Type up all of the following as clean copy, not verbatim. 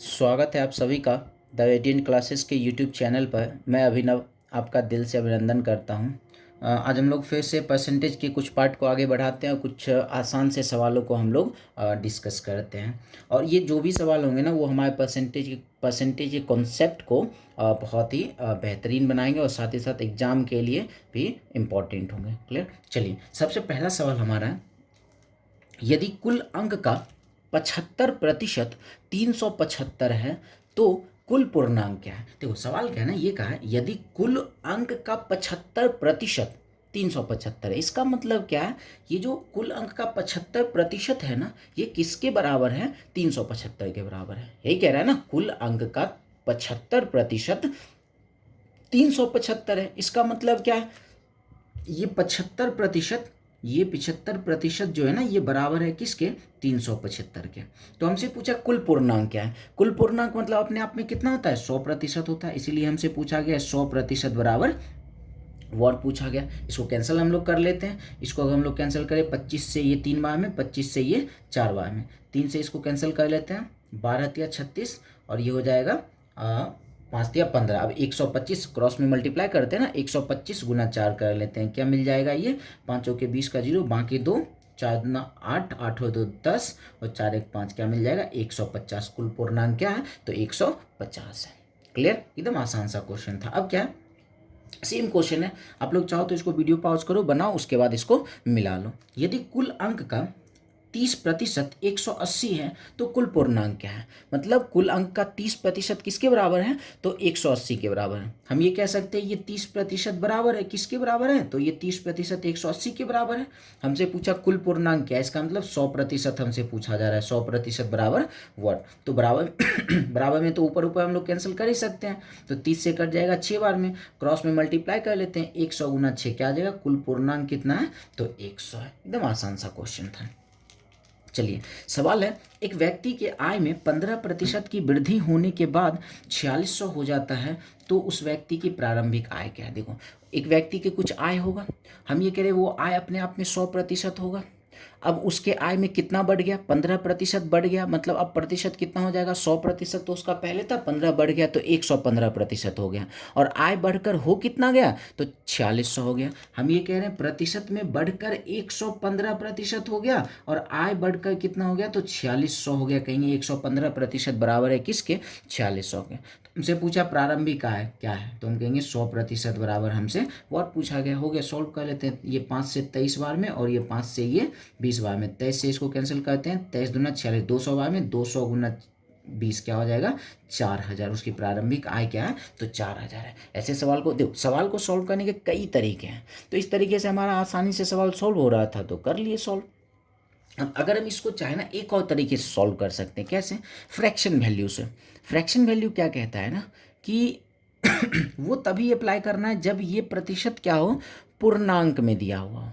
स्वागत है आप सभी का द रेडियन क्लासेस के यूट्यूब चैनल पर। मैं अभिनव आपका दिल से अभिनंदन करता हूं। आज हम लोग फिर से परसेंटेज के कुछ पार्ट को आगे बढ़ाते हैं और कुछ आसान से सवालों को हम लोग डिस्कस करते हैं। और ये जो भी सवाल होंगे ना वो हमारे परसेंटेज के कॉन्सेप्ट को बहुत ही बेहतरीन बनाएंगे और साथ ही साथ एग्ज़ाम के लिए भी इम्पॉर्टेंट होंगे। क्लियर। चलिए, सबसे पहला सवाल हमारा है, यदि कुल अंक का 75% 375 है तो कुल पूर्णांक क्या है। देखो सवाल क्या है ना, ये कहा है यदि कुल अंक का 75% 375 है। इसका मतलब क्या है, ये जो कुल अंक का 75% है ना, ये किसके बराबर है, 375 के बराबर है। यही कह रहा है ना, कुल अंक का 75% 375 है। इसका मतलब क्या है, ये 75% जो है ना, ये बराबर है किसके, 375 के। तो हमसे पूछा कुल पूर्णांक क्या है। कुल पूर्णांक मतलब अपने आप में कितना होता है, 100% होता है। इसीलिए हमसे पूछा गया 100% बराबर वॉट पूछा गया। इसको कैंसिल हम लोग कर लेते हैं। इसको अगर हम लोग कैंसिल करें, 25 से ये 3 बार में, 25 से ये 4 बार में, 3 से इसको कैंसिल कर लेते हैं, 12 या 36 और ये हो जाएगा 5 या 15। अब 125 क्रॉस में मल्टीप्लाई करते हैं ना, 125 गुना 4 कर लेते हैं, क्या मिल जाएगा, ये 5 के 20 का 0, बाकी 2, 4 दूना 8, 8 2 10 और 4 1 5, क्या मिल जाएगा, 150। कुल पूर्णांक क्या है, तो 150 है। क्लियर, एकदम आसान सा क्वेश्चन था। अब क्या है, सेम क्वेश्चन है, आप लोग चाहो तो इसको वीडियो पॉज करो, बनाओ, उसके बाद इसको मिला लो। यदि कुल अंक का 30% 180 है तो कुल पूर्णांक क्या है। मतलब कुल अंक का 30% किसके बराबर है, तो 180 के बराबर है। हम ये कह सकते हैं ये 30% बराबर है किसके बराबर है, तो ये 30% 180 के बराबर है। हमसे पूछा कुल पूर्णांक क्या है, इसका मतलब 100% हमसे पूछा जा रहा है। 100% बराबर व्हाट, तो बराबर बराबर में तो ऊपर ऊपर हम लोग कैंसिल कर ही सकते हैं। तो 30 से कट जाएगा 6 बार में, क्रॉस में मल्टीप्लाई कर लेते हैं, 100 गुना 6 क्या आ जाएगा, कुल पूर्णांक कितना है, तो 100 है। एकदम आसान सा क्वेश्चन था। चलिए, सवाल है, एक व्यक्ति के आय में 15% की वृद्धि होने के बाद 4600 हो जाता है तो उस व्यक्ति की प्रारंभिक आय क्या है। देखो, एक व्यक्ति के कुछ आय होगा, हम ये कह रहे वो आय अपने आप में 100% होगा। अब उसके आय में कितना बढ़ गया, 15% बढ़ गया, मतलब अब प्रतिशत कितना हो जाएगा, 100%। तो उसका पहले था 15 बढ़ गया तो 115% हो गया। और आय बढ़कर हो कितना गया, तो 4600 हो गया। हम ये कह रहे हैं प्रतिशत में बढ़कर 115% हो गया और आय बढ़कर कितना हो गया, तो 4600 हो गया। कहेंगे 115% बराबर है किसके, 4600 के। हमसे पूछा प्रारंभिक आय क्या है, तो हम कहेंगे 100% बराबर हमसे व्हाट पूछा गया। हो गया, सॉल्व कर लेते हैं। ये 5 से 23 बार में और ये 5 से ये 20 बार में, 23 से इसको कैंसिल करते हैं, 23 दूना 46, 200 बार में, 200 गुना 20 क्या हो जाएगा, 4000। उसकी प्रारंभिक आय क्या है, तो 4000 है। ऐसे सवाल को देखो, सवाल को सॉल्व करने के कई तरीके हैं, तो इस तरीके से हमारा आसानी से सवाल सॉल्व हो रहा था तो कर लिए सॉल्व। अब अगर हम इसको चाहे ना एक और तरीके से सॉल्व कर सकते हैं, कैसे, फ्रैक्शन वैल्यू से। फ्रैक्शन वैल्यू क्या कहता है ना कि वो तभी अप्लाई करना है जब ये प्रतिशत क्या हो, पूर्णांक में दिया हुआ हो।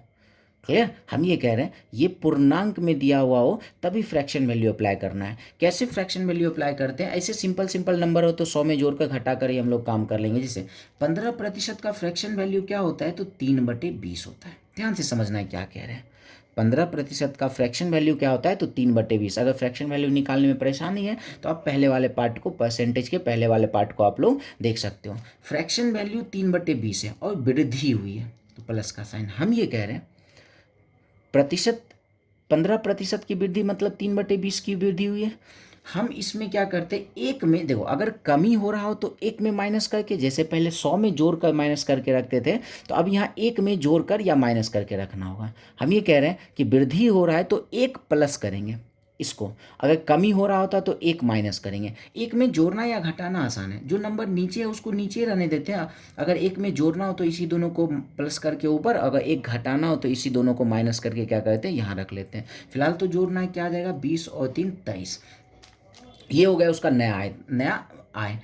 क्लियर, हम ये कह रहे हैं ये पूर्णांक में दिया हुआ हो तभी फ्रैक्शन वैल्यू अप्लाई करना है। कैसे फ्रैक्शन वैल्यू अप्लाई करते हैं, ऐसे सिंपल सिंपल नंबर हो तो 100 में जोड़कर घटाकर ही हम लोग काम कर लेंगे। जैसे 15% का फ्रैक्शन वैल्यू क्या होता है, तो 3/20 होता है। ध्यान से समझना है क्या कह रहे हैं। 15% का फ्रैक्शन वैल्यू क्या होता है, तो 3/20। अगर फ्रैक्शन वैल्यू निकालने में परेशानी है तो आप पहले वाले पार्ट को, परसेंटेज के पहले वाले पार्ट को आप लोग देख सकते हो। फ्रैक्शन वैल्यू 3/20 है और वृद्धि हुई है तो प्लस का साइन। हम ये कह रहे हैं प्रतिशत 15% की वृद्धि मतलब 3/20 की वृद्धि हुई है। हम इसमें क्या करते हैं, एक में देखो अगर कमी हो रहा हो तो एक में माइनस करके, जैसे पहले 100 में जोड़ कर माइनस करके रखते थे, तो अब यहाँ एक में जोड़ कर या माइनस करके रखना होगा। हम ये कह रहे हैं कि वृद्धि हो रहा है तो एक प्लस करेंगे इसको, अगर कमी हो रहा होता तो एक माइनस करेंगे। एक में जोड़ना या घटाना आसान है, जो नंबर नीचे है उसको नीचे रहने देते हैं। अगर एक में जोड़ना हो तो इसी दोनों को प्लस करके ऊपर, अगर एक घटाना हो तो इसी दोनों को माइनस करके क्या करते हैं, यहाँ रख लेते हैं। फिलहाल तो जोड़ना है, क्या आ जाएगा, 20 और 3 23। ये हो गया उसका नया आय, नया आय।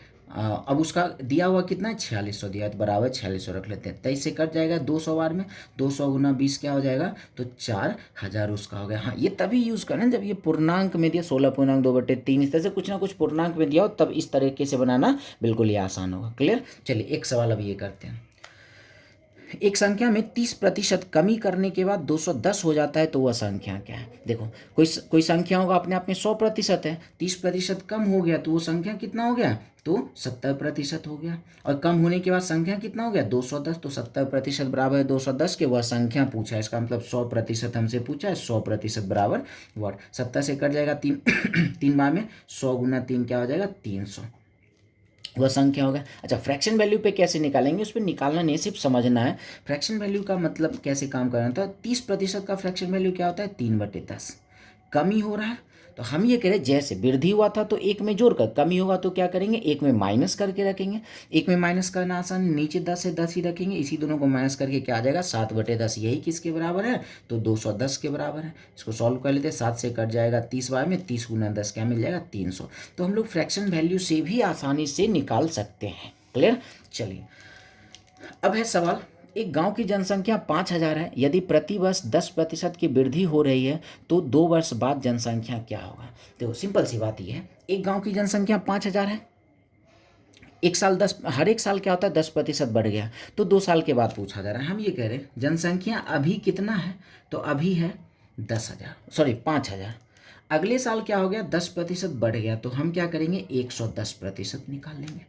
अब उसका दिया हुआ कितना है, 4600 दिया है तो बराबर 4600 रख लेते हैं। 23 से कट जाएगा 200 बार में, 200 गुना 20 क्या हो जाएगा, तो 4000 उसका हो गया। हाँ, ये तभी यूज़ करना जब ये पूर्णांक में दिया, 16.2/3, इस तरह से कुछ ना कुछ पूर्णांक में दिया हो तब इस तरीके से बनाना बिल्कुल ही आसान होगा। क्लियर। चलिए एक सवाल अब ये करते हैं, एक संख्या में 30% कमी करने के बाद 210 हो जाता है तो वह संख्या क्या है। देखो कोई संख्या होगा अपने आप में 100% है, 30% कम हो गया तो वो संख्या कितना हो गया, तो 70% हो गया। और कम होने के बाद संख्या कितना हो गया, 210, तो 70% बराबर है 210 के, वह संख्या पूछा है, इसका मतलब 100% हमसे पूछा है, 100% बराबर वर्ड। 70 से कट जाएगा 3 3 बार में 100 गुना 3 क्या हो जाएगा, 300, वह संख्या होगा। अच्छा, फ्रैक्शन वैल्यू पे कैसे निकालेंगे, उस पर निकालना नहीं, सिर्फ समझना है फ्रैक्शन वैल्यू का मतलब कैसे काम करना था। 30% का फ्रैक्शन वैल्यू क्या होता है, 3/10। कमी हो रहा है तो हम ये करें, जैसे वृद्धि हुआ था तो एक में जोड़कर, कमी होगा तो क्या करेंगे, एक में माइनस करके रखेंगे। एक में माइनस करना आसान, नीचे 10 है 10 ही रखेंगे, इसी दोनों को माइनस करके क्या आ जाएगा, 7/10। यही किसके बराबर है, तो 210 के बराबर है। इसको सॉल्व कर लेते हैं, 7 से कट जाएगा 30 बार में, 30 गुना 10 क्या मिल जाएगा, 300। तो हम लोग फ्रैक्शन वैल्यू से भी आसानी से निकाल सकते हैं। क्लियर। चलिए अब है सवाल, एक गांव की जनसंख्या 5,000 है, यदि प्रति वर्ष 10% की वृद्धि हो रही है तो 2 वर्ष बाद जनसंख्या क्या होगा। देखो सिंपल सी बात ये है, एक गांव की जनसंख्या 5,000 है, एक साल 10, हर एक साल क्या होता है 10% बढ़ गया, तो 2 साल के बाद पूछा जा रहा है। हम ये कह रहे हैं जनसंख्या अभी कितना है, तो अभी है 10,000, सॉरी 5,000। अगले साल क्या हो गया, 10% बढ़ गया, तो हम क्या करेंगे, 110% निकाल लेंगे।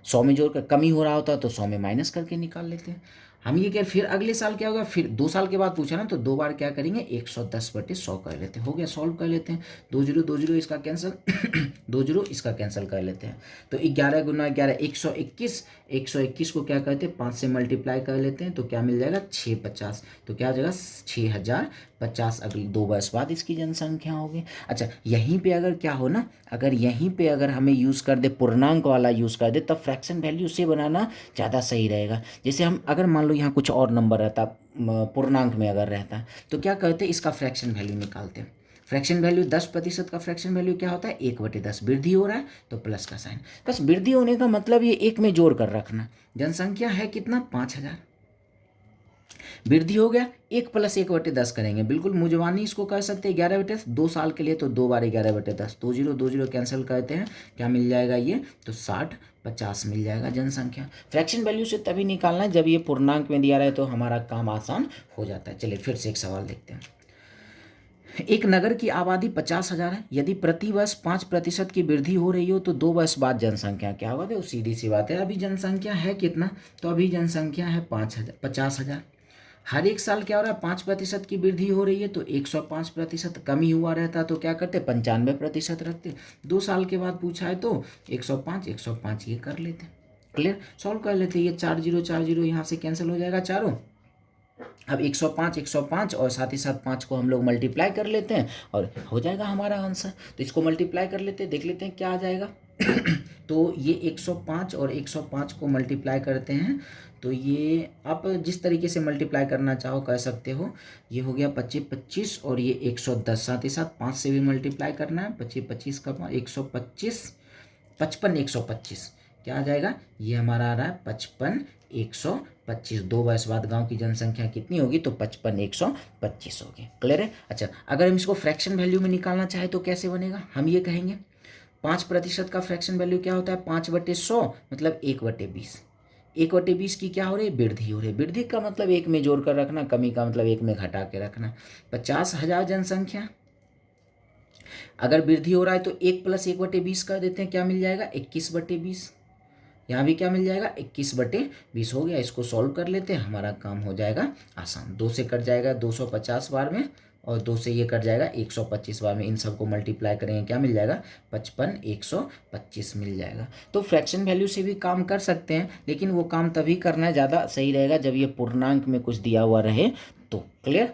100 में जोड़कर, कमी हो रहा होता है तो 100 में माइनस करके निकाल लेते हैं। हम ये कह, फिर अगले साल क्या होगा, फिर 2 साल के बाद पूछा ना, तो 2 बार क्या करेंगे, 110/100 कर लेते हैं। हो गया, सॉल्व कर लेते हैं। 2 जीरो इसका कैंसिल 2 जीरो इसका कैंसिल कर लेते हैं। तो 11 गुना 11 121, 121 को क्या कहते हैं, 5 से मल्टीप्लाई कर लेते हैं तो क्या मिल जाएगा, 650। तो क्या हो जाएगा, 6,050 अगले 2 वर्ष बाद इसकी जनसंख्या होगी। अच्छा, यहीं पे अगर क्या हो ना, अगर यहीं पे अगर हमें यूज़ कर दे, पूर्णांक वाला यूज़ कर दे, तब फ्रैक्शन वैल्यू से बनाना ज़्यादा सही रहेगा। जैसे हम अगर मान लो यहाँ कुछ और नंबर रहता, पूर्णांक में अगर रहता, तो क्या कहते, इसका फ्रैक्शन वैल्यू निकालते हैं। फ्रैक्शन वैल्यू 10% का फ्रैक्शन वैल्यू क्या होता है, 1/10। वृद्धि हो रहा है तो प्लस का साइन, बस वृद्धि होने का मतलब ये एक में जोड़ कर रखना। जनसंख्या है कितना, 5,000, वृद्धि हो गया, 1 + 1/10 करेंगे, बिल्कुल मुजवानी इसको कर सकते हैं, 11/10। 2 साल के लिए तो 2 बार 11/10, 2 जीरो कैंसिल करते हैं, क्या मिल जाएगा ये, तो 60-50 मिल जाएगा जनसंख्या। फ्रैक्शन वैल्यू से तभी निकालना है जब ये पूर्णांक में दिया रहे, तो हमारा काम आसान हो जाता है। चलिए फिर से एक सवाल देखते हैं। एक नगर की आबादी 50,000 है, यदि प्रति वर्ष 5% की वृद्धि हो रही हो तो 2 वर्ष बाद जनसंख्या क्या होगा। देखो सीधी सी बात है, अभी जनसंख्या है कितना, तो अभी जनसंख्या है 50,000। हर एक साल क्या हो रहा है, 5% की वृद्धि हो रही है, तो 105%। कमी हुआ रहता तो क्या करते, 95% रखते। 2 साल के बाद पूछा है तो 105 ये कर लेते। क्लियर, सॉल्व कर लेते। ये 4 जीरो यहाँ से कैंसिल हो जाएगा चारों। अब 105 और साथ ही साथ 5 को हम लोग मल्टीप्लाई कर लेते हैं और हो जाएगा हमारा आंसर। तो इसको मल्टीप्लाई कर लेते हैं, देख लेते हैं क्या आ जाएगा। तो ये 105 और 105 को मल्टीप्लाई करते हैं, तो ये आप जिस तरीके से मल्टीप्लाई करना चाहो कर सकते हो। ये हो गया 25 और ये 110, साथ ही साथ 5 से भी मल्टीप्लाई करना है। 25 का 125, 55 125 क्या आ जाएगा, ये हमारा आ रहा है 55 125। 2 वर्ष बाद गांव की जनसंख्या कितनी होगी, तो 55 125 होगी। क्लियर है। अच्छा, अगर हम इसको फ्रैक्शन वैल्यू में निकालना चाहे तो कैसे बनेगा, हम ये कहेंगे 5% का फ्रैक्शन वैल्यू क्या होता है, 5/100 मतलब 1/20। 1/20 की क्या हो रही है, वृद्धि हो रही है। वृद्धि का मतलब एक में जोड़ कर रखना, कमी का मतलब एक में घटा के रखना। 50,000 जनसंख्या, अगर वृद्धि हो रहा है तो 1 + 1/20 कर देते हैं, क्या मिल जाएगा, 21/20। यहाँ भी क्या मिल जाएगा, 21/20 हो गया। इसको सॉल्व कर लेते हैं, हमारा काम हो जाएगा आसान। 2 से कट जाएगा 250 बार में, और 2 से ये कट जाएगा 125 बार में। इन सबको मल्टीप्लाई करेंगे, क्या मिल जाएगा, 55 125 मिल जाएगा। तो फ्रैक्शन वैल्यू से भी काम कर सकते हैं, लेकिन वो काम तभी करना ज़्यादा सही रहेगा जब ये पूर्णांक में कुछ दिया हुआ रहे तो। क्लियर।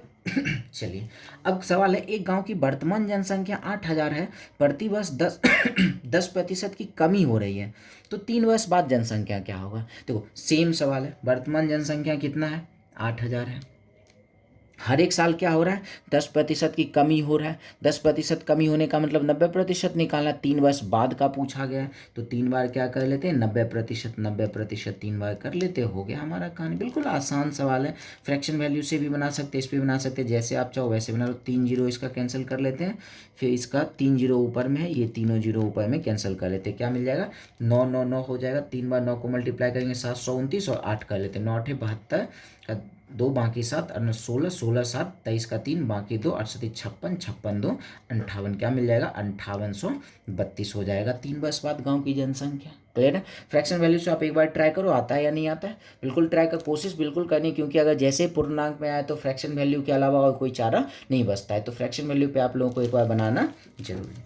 चलिए अब सवाल है, एक गांव की वर्तमान जनसंख्या 8,000 है, प्रति वर्ष 10% की कमी हो रही है, तो 3 वर्ष बाद जनसंख्या क्या होगा। देखो सेम सवाल है, वर्तमान जनसंख्या कितना है, 8,000 है, हर एक साल क्या हो रहा है, 10% की कमी हो रहा है। 10% कमी होने का मतलब 90% निकालना। 3 वर्ष बाद का पूछा गया है तो 3 बार क्या कर लेते हैं, 90%। 90% 3 बार कर लेते, हो गया हमारा कहानी। बिल्कुल आसान सवाल है। फ्रैक्शन वैल्यू से भी बना सकते हैं, इस पर बना सकते हैं, जैसे आप चाहो वैसे बना लो। 3 जीरो इसका कैंसिल कर लेते हैं, फिर इसका 3 जीरो ऊपर में है, ये तीनों जीरो ऊपर में कैंसिल कर लेते हैं। क्या मिल जाएगा, 9 9 9 हो जाएगा। 3 बार 9 को मल्टीप्लाई करेंगे 729 और 8 कर लेते हैं। 9 8 72 का 2 बाकी 7 और 16 16 7 23 का 3 बाकी 2 68 56 56 2 58। क्या मिल जाएगा, 5832 हो जाएगा। 3 वर्ष बाद गांव की जनसंख्या। क्लियर है। फ्रैक्शन वैल्यू से आप एक बार ट्राई करो, आता है या नहीं आता है। बिल्कुल ट्राई कर, कोशिश बिल्कुल करनी, क्योंकि अगर जैसे पूर्णांक में आए तो फ्रैक्शन वैल्यू के अलावा और कोई चारा नहीं बचता है। तो फ्रैक्शन वैल्यू पे आप लोगों को एक बार बनाना जरूरी।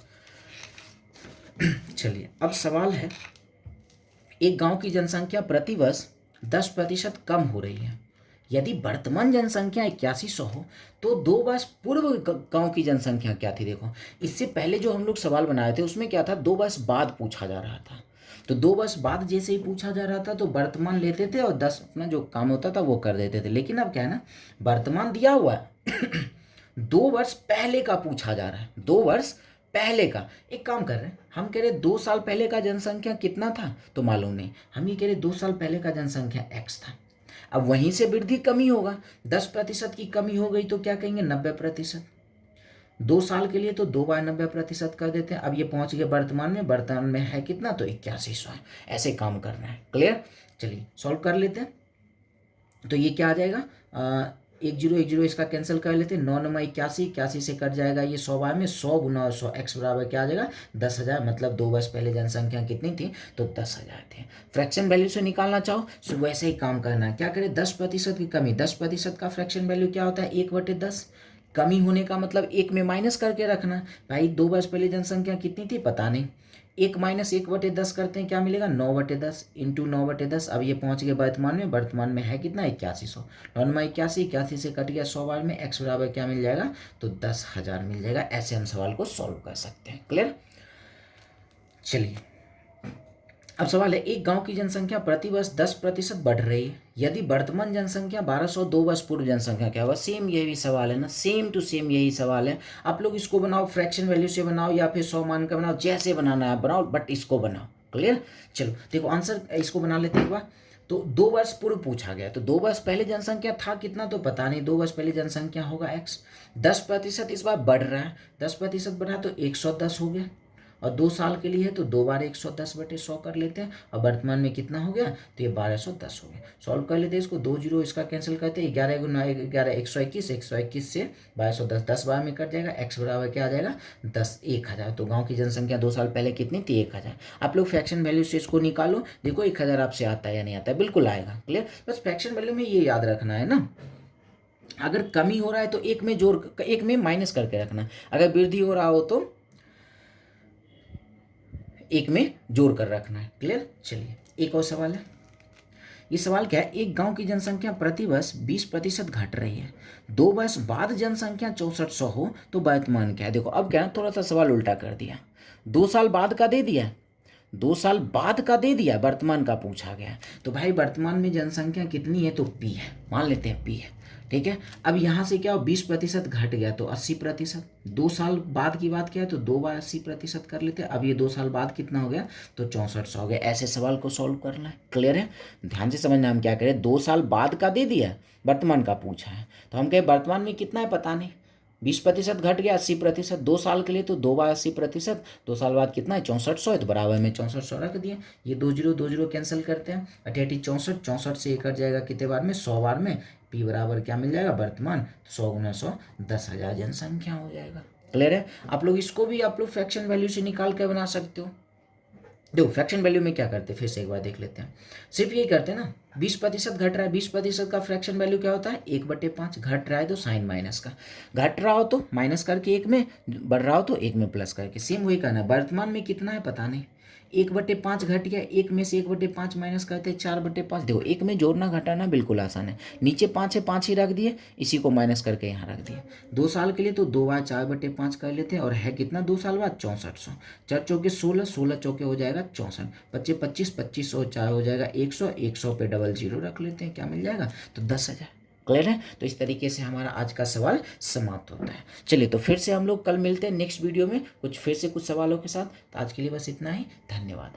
चलिए अब सवाल है, एक गांव की जनसंख्या प्रतिवर्ष 10% कम हो रही है। यदि वर्तमान जनसंख्या 8100 हो तो 2 वर्ष पूर्व गांव की जनसंख्या क्या थी। देखो, इससे पहले जो हम लोग सवाल बनाए थे उसमें क्या था, 2 वर्ष बाद पूछा जा रहा था। तो 2 वर्ष बाद जैसे ही पूछा जा रहा था तो वर्तमान लेते थे और 10 अपना जो काम होता था वो कर देते थे। लेकिन अब क्या है ना, वर्तमान दिया हुआ है 2 वर्ष पहले का पूछा जा रहा है। 2 वर्ष पहले का। एक काम कर रहे हैं, हम कह रहे 2 साल पहले का जनसंख्या कितना था तो मालूम नहीं, हम ये कह रहे 2 साल पहले का जनसंख्या x था। अब वहीं से वृद्धि कमी होगा, 10% की कमी हो गई तो क्या कहेंगे, 90%। 2 साल के लिए तो 2 बार 90% कर देते हैं। अब ये पहुंच गए वर्तमान में, वर्तमान में है कितना तो 8100 है। ऐसे काम करना है। क्लियर। चलिए सॉल्व कर लेते हैं। तो ये क्या आ जाएगा, 1 0 इसका कैंसिल कर लेते हैं। 9 9 81, 81 से कट जाएगा ये 100 बार में, 100 गुना 100 x बराबर क्या आ जाएगा, 10,000। मतलब 2 वर्ष पहले जनसंख्या कितनी थी तो 10,000 थे। फ्रैक्शन वैल्यू से निकालना चाहो तो वैसे ही काम करना है। क्या करें, 10% की कमी, 10% का फ्रैक्शन वैल्यू क्या होता है, 1/10। कमी होने का मतलब एक में माइनस करके रखना। भाई 2 वर्ष पहले जनसंख्या कितनी थी पता नहीं, 1 माइनस 1/10 करते हैं, क्या मिलेगा, 9/10 इंटू 9/10। अब ये पहुंच गए वर्तमान में, वर्तमान में है कितना, 8100। 9 81, 81 से कट गया 100 बार में, x बराबर क्या मिल जाएगा तो 10,000 मिल जाएगा। ऐसे हम सवाल को सॉल्व कर सकते हैं। क्लियर। चलिए अब सवाल है, एक गांव की जनसंख्या प्रतिवर्ष 10% बढ़ रही है। यदि वर्तमान जनसंख्या 1200, 2 वर्ष पूर्व जनसंख्या क्या होगा। सेम यही सवाल है ना, सेम टू सेम यही सवाल है। आप लोग इसको बनाओ, फ्रैक्शन वैल्यू से बनाओ या फिर 100 मान कर बनाओ, जैसे बनाना है बनाओ, बट इसको बनाओ। क्लियर। चलो देखो आंसर इसको बना लेते हैं एक बार। तो 2 वर्ष पूर्व पूछा गया, तो 2 वर्ष पहले जनसंख्या था कितना तो पता नहीं, 2 वर्ष पहले जनसंख्या होगा x। 10% इस बार बढ़ रहा है, 10% बढ़ा तो 110 हो गया। और 2 साल के लिए है तो 2 बार 110/100 कर लेते हैं। और वर्तमान में कितना हो गया तो ये 1210 हो गया। सॉल्व कर लेते हैं इसको, 2 जीरो इसका कैंसिल करते हैं, 11 गुना 11 121, 121 से 1210 10 बार में कट जाएगा। एक्स बराबर क्या आ जाएगा 10 1000। तो गांव की जनसंख्या 2 साल पहले कितनी थी 1000। आप लोग फ्रैक्शन वैल्यू से इसको निकालो, देखो 1000 आपसे आता है या नहीं आता है, बिल्कुल आएगा। क्लियर। बस फ्रैक्शन वैल्यू में ये याद रखना है ना, अगर कमी हो रहा है तो एक में जोड़, एक में माइनस करके रखना, अगर वृद्धि हो रहा हो तो एक में जोड़ कर रखना है। क्लियर। चलिए एक और सवाल है। ये सवाल क्या है, एक गांव की जनसंख्या प्रतिवर्ष 20% घट रही है। 2 वर्ष बाद जनसंख्या 6400 हो तो वर्तमान क्या है। देखो अब क्या है, थोड़ा सा सवाल उल्टा कर दिया, 2 साल बाद का दे दिया, 2 साल बाद का दे दिया, वर्तमान का पूछा गया। तो भाई वर्तमान में जनसंख्या कितनी है तो p है, मान लेते हैं p है। ठीक है। अब यहाँ से क्या हो, 20% घट गया तो 80%। 2 साल बाद की बात क्या है तो 2 बार 80% कर लेते हैं। अब ये 2 साल बाद कितना हो गया तो 6400 हो गया। ऐसे सवाल को सॉल्व करना है। क्लियर है। ध्यान से समझना, हम क्या करें, 2 साल बाद का दे दिया, वर्तमान का पूछा है, तो हम कहें वर्तमान में कितना है पता नहीं, 20% घट गया 80%। 2 साल के लिए तो 2 बार 80%, 2 साल बाद कितना है 6400 है, तो बराबर में 6400 रख दिए। ये 2 जीरो कैंसिल करते हैं, 88 64, 64 से कट जाएगा कितने बार में 100 बार में। p बराबर क्या मिल जाएगा वर्तमान, 100 गुना 100 10,000 जनसंख्या हो जाएगा। क्लियर है। आप लोग इसको भी आप लोग फ्रैक्शन वैल्यू से निकाल कर बना सकते हो। देखो फ्रैक्शन वैल्यू में क्या करते हैं फिर से एक बार देख लेते हैं, सिर्फ यही करते हैं ना, 20% घट रहा है, 20% का फ्रैक्शन वैल्यू क्या होता है 1/5। घट रहा है तो साइन माइनस का, घट रहा हो तो माइनस करके एक में, बढ़ रहा हो तो एक में प्लस करके, सेम वही करना है। वर्तमान में कितना है पता नहीं, 1/5 घट गया, एक में से 1/5 माइनस करते 4/5। देखो एक में जोड़ना घटाना बिल्कुल आसान है, नीचे 5 है 5 ही रख दिए, इसी को माइनस करके यहाँ रख दिए। 2 साल के लिए तो 2 बार 4/5 कर लेते हैं, और है कितना 2 साल बाद 6400। 4 चौके 16, 16 चौके हो जाएगा 64, 25 25 25 और 4 हो जाएगा 100, 100 पे 00 रख लेते हैं, क्या मिल जाएगा तो 10,000। क्लियर है। तो इस तरीके से हमारा आज का सवाल समाप्त होता है। चलिए तो फिर से हम लोग कल मिलते हैं नेक्स्ट वीडियो में कुछ फिर से कुछ सवालों के साथ। तो आज के लिए बस इतना ही, धन्यवाद।